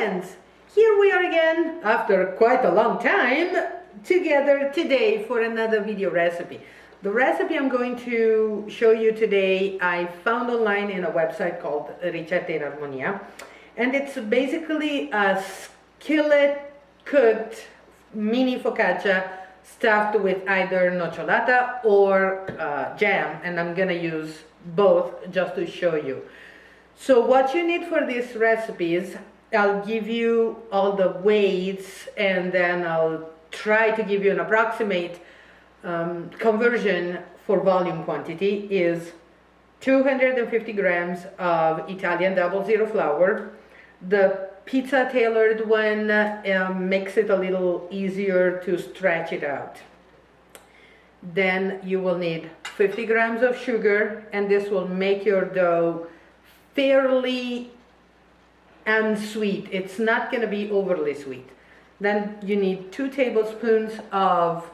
friends, here we are again after quite a long time together today for another video recipe. The recipe I'm going to show you today I found online in a website called Ricette in Armonia, and it's basically a skillet cooked mini focaccia stuffed with either nocciolata or jam, and I'm gonna use both just to show you. So what you need for this recipe is, I'll give you all the weights and then I'll try to give you an approximate conversion for volume quantity. Is 250 grams of Italian 00 flour. The pizza tailored one makes it a little easier to stretch it out. Then you will need 50 grams of sugar, and this will make your dough fairly unsweet. It's not going to be overly sweet. Then you need 2 tablespoons of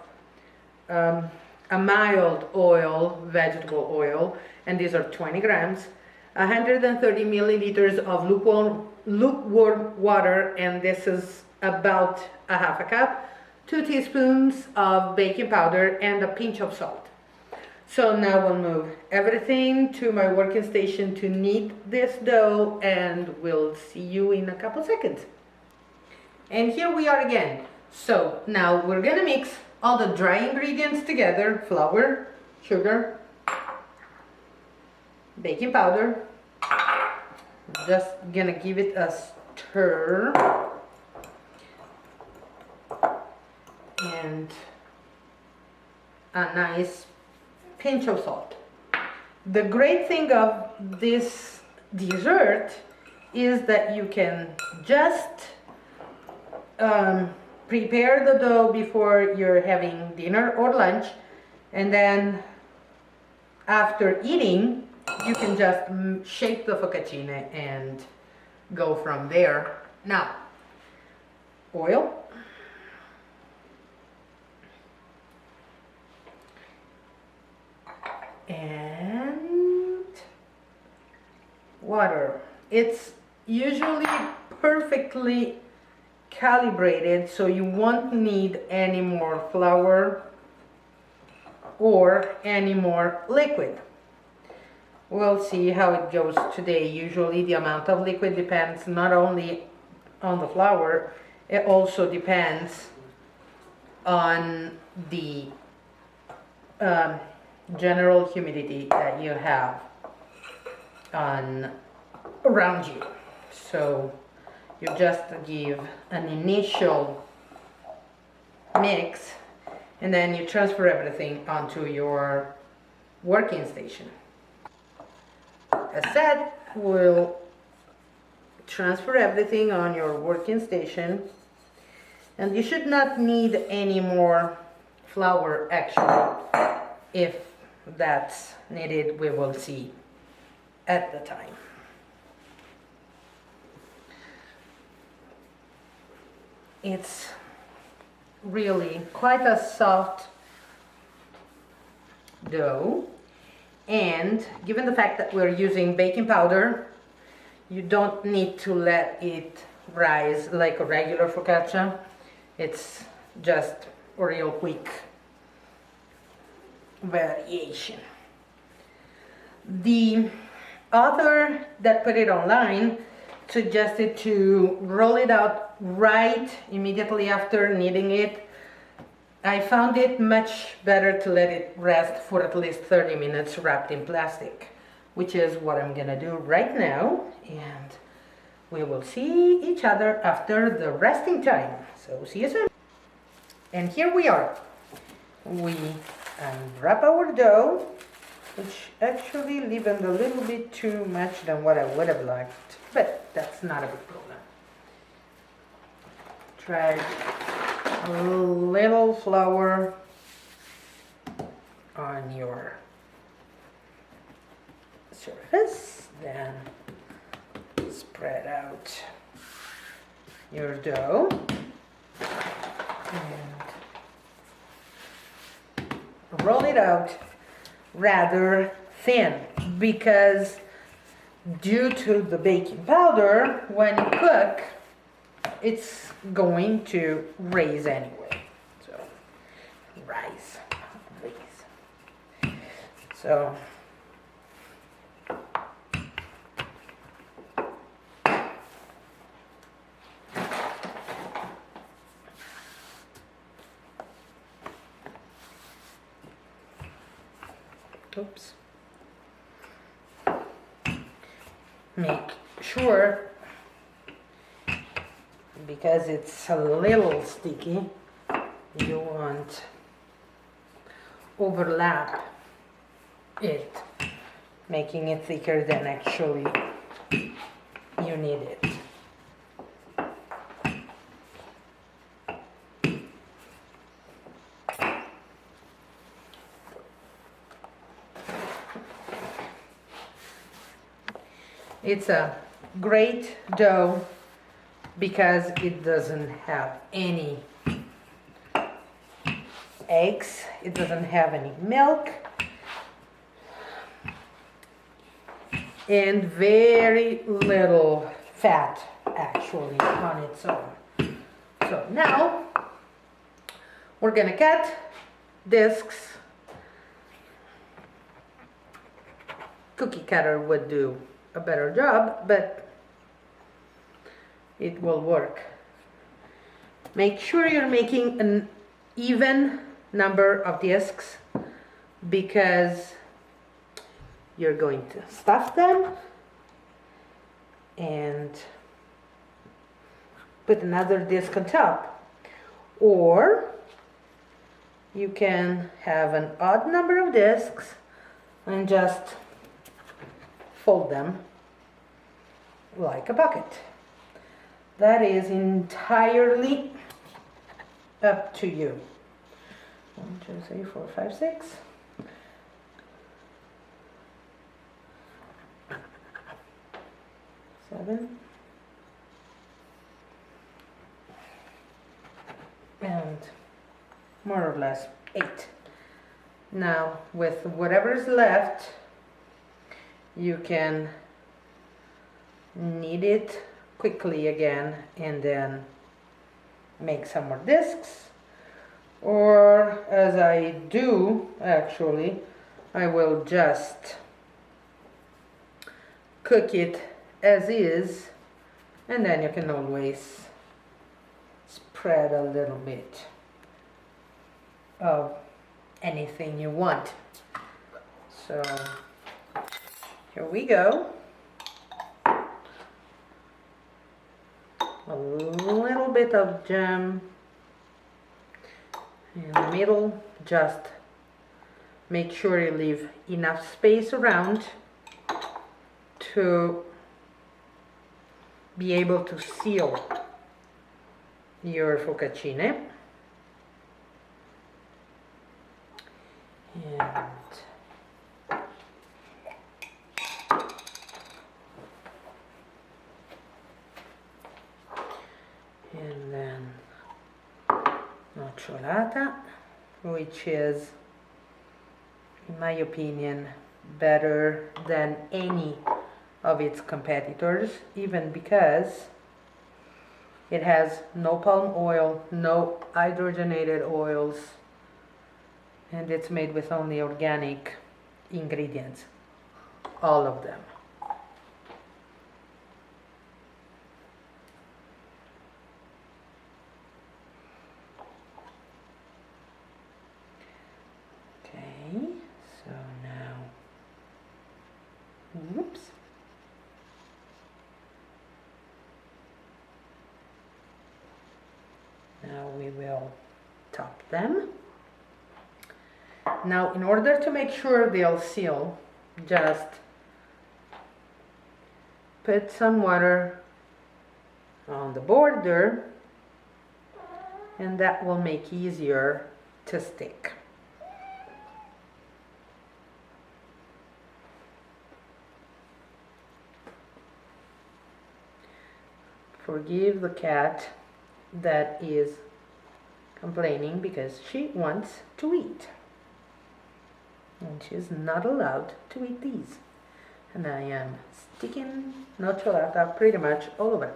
a mild oil, vegetable oil, and these are 20 grams, 130 milliliters of lukewarm water, and this is about a half a cup, 2 teaspoons of baking powder, and a pinch of salt. So now we'll move everything to my working station to knead this dough, and we'll see you in a couple seconds. And here we are again. So now we're gonna mix all the dry ingredients together: flour, sugar, baking powder. Just gonna give it a stir, and a nice pinch of salt. The great thing of this dessert is that you can just prepare the dough before you're having dinner or lunch, and then after eating you can just shape the focaccia and go from there. Now, oil, and water. It's usually perfectly calibrated, so you won't need any more flour or any more liquid. We'll see how it goes today. Usually the amount of liquid depends not only on the flour, it also depends on the general humidity that you have around you. So you just give an initial mix, and then you transfer everything onto your working station. As said, we'll transfer everything on your working station, and you should not need any more flour actually. If that's needed, we will see at the time. It's really quite a soft dough, and given the fact that we're using baking powder, you don't need to let it rise like a regular focaccia. It's just a real quick variation. The author that put it online suggested to roll it out right immediately after kneading it. I found it much better to let it rest for at least 30 minutes wrapped in plastic, which is what I'm gonna do right now, and we will see each other after the resting time. So see you soon. And here we are. We unwrap our dough, which actually leavened a little bit too much than what I would have liked, but that's not a big problem. Try a little flour on your surface, then spread out your dough and roll it out rather thin, because due to the baking powder, when you cook, it's going to raise anyway. So rise. So oops. Make sure, because it's a little sticky, you want overlap it, making it thicker than actually you need it. It's a great dough because it doesn't have any eggs, it doesn't have any milk, and very little fat actually on its own. So now we're gonna cut discs. Cookie cutter would do a better job, but it will work. Make sure you're making an even number of discs because you're going to stuff them and put another disc on top, or you can have an odd number of discs and just fold them like a bucket. That is entirely up to you. 1, 2, 3, 4, 5, 6. Seven. And more or less 8. Now with whatever is left, you can knead it quickly again and then make some more discs, or as I do actually, I will just cook it as is, and then you can always spread a little bit of anything you want. So here we go. A little bit of jam in the middle. Just make sure you leave enough space around to be able to seal your focaccine. And then Nocciolata, which is, in my opinion, better than any of its competitors, even because it has no palm oil, no hydrogenated oils, and it's made with only organic ingredients, all of them. Okay, so now, whoops. Now we will top them. Now, in order to make sure they'll seal, just put some water on the border, and that will make easier to stick. Forgive the cat that is complaining because she wants to eat. And she's not allowed to eat these. And I am sticking Nocciolata pretty much all over.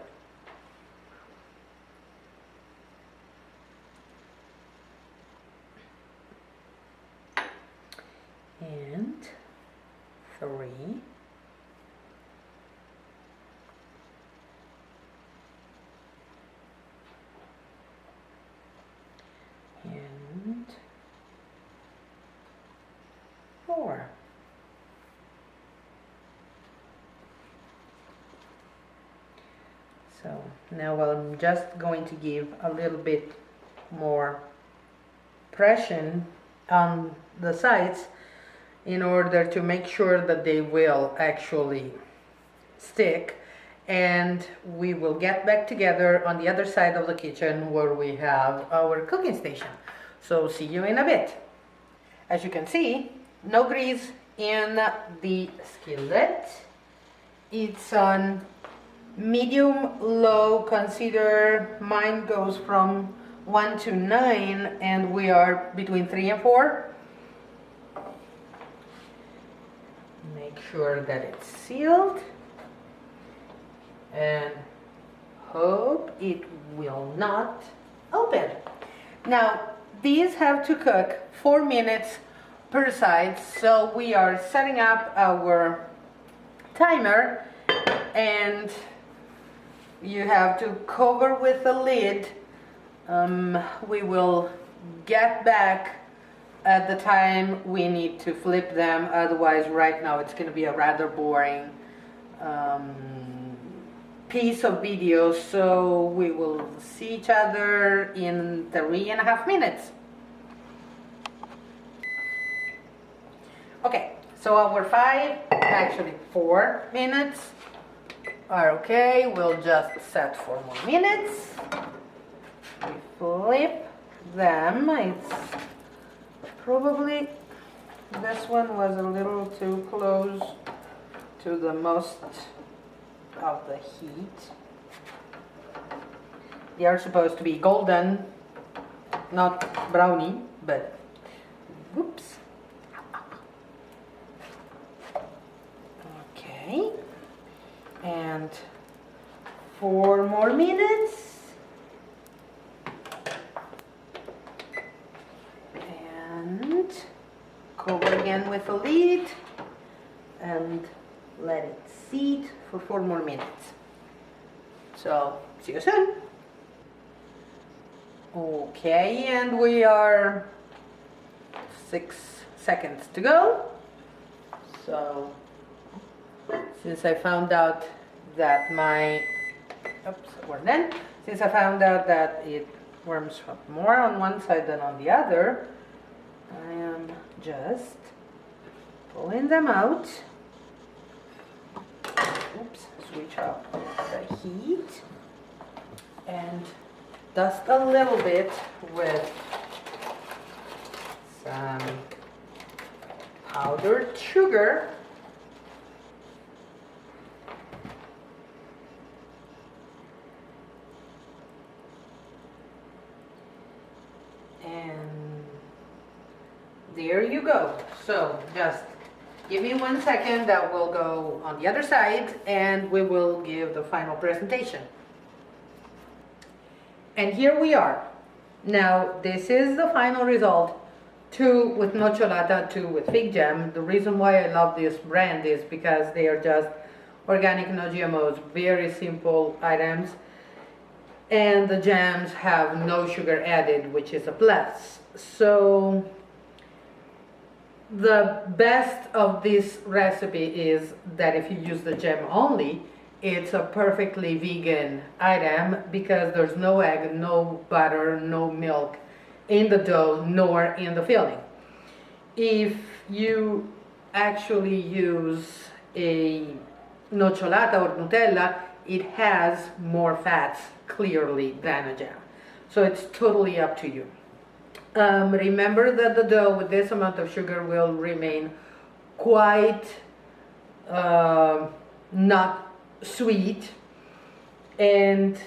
So now I'm just going to give a little bit more pressure on the sides in order to make sure that they will actually stick, and we will get back together on the other side of the kitchen where we have our cooking station. So see you in a bit. As you can see, no grease in the skillet. It's on medium low. Consider mine goes from 1 to 9 and we are between 3 and 4. Make sure that it's sealed and hope it will not open. Now these have to cook 4 minutes per side, so we are setting up our timer, and you have to cover with the lid. We will get back at the time we need to flip them, otherwise right now it's going to be a rather boring piece of video, so we will see each other in 3.5 minutes. Okay, so our 4 minutes are okay. We'll just set 4 more minutes. We flip them. It's probably, this one was a little too close to the most of the heat. They are supposed to be golden, not brownie, but whoops. Okay, and 4 more minutes. And cover again with a lid and let it seat for 4 more minutes. So, see you soon. Okay, and we are 6 seconds to go. So, since I found out that since I found out that it warms up more on one side than on the other, I am just pulling them out. Oops, switch off the heat and dust a little bit with some powdered sugar. And there you go. So just give me 1 second, that will go on the other side and we will give the final presentation. And here we are. Now this is the final result. 2 with Nocciolata, 2 with fig jam. The reason why I love this brand is because they are just organic, no GMOs, very simple items. And the jams have no sugar added, which is a plus. So the best of this recipe is that if you use the jam only, it's a perfectly vegan item because there's no egg, no butter, no milk in the dough nor in the filling. If you actually use a Nocciolata or Nutella, it has more fats clearly than a jam. So it's totally up to you. Remember that the dough with this amount of sugar will remain quite not sweet. And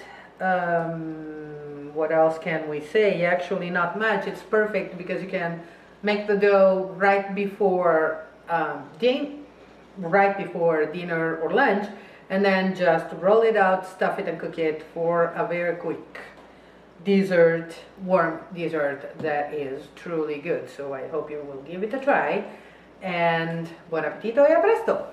what else can we say? Actually not much. It's perfect because you can make the dough right before dinner or lunch, and then just roll it out, stuff it and cook it for a very quick dessert, warm dessert that is truly good. So I hope you will give it a try, and buon appetito e a presto!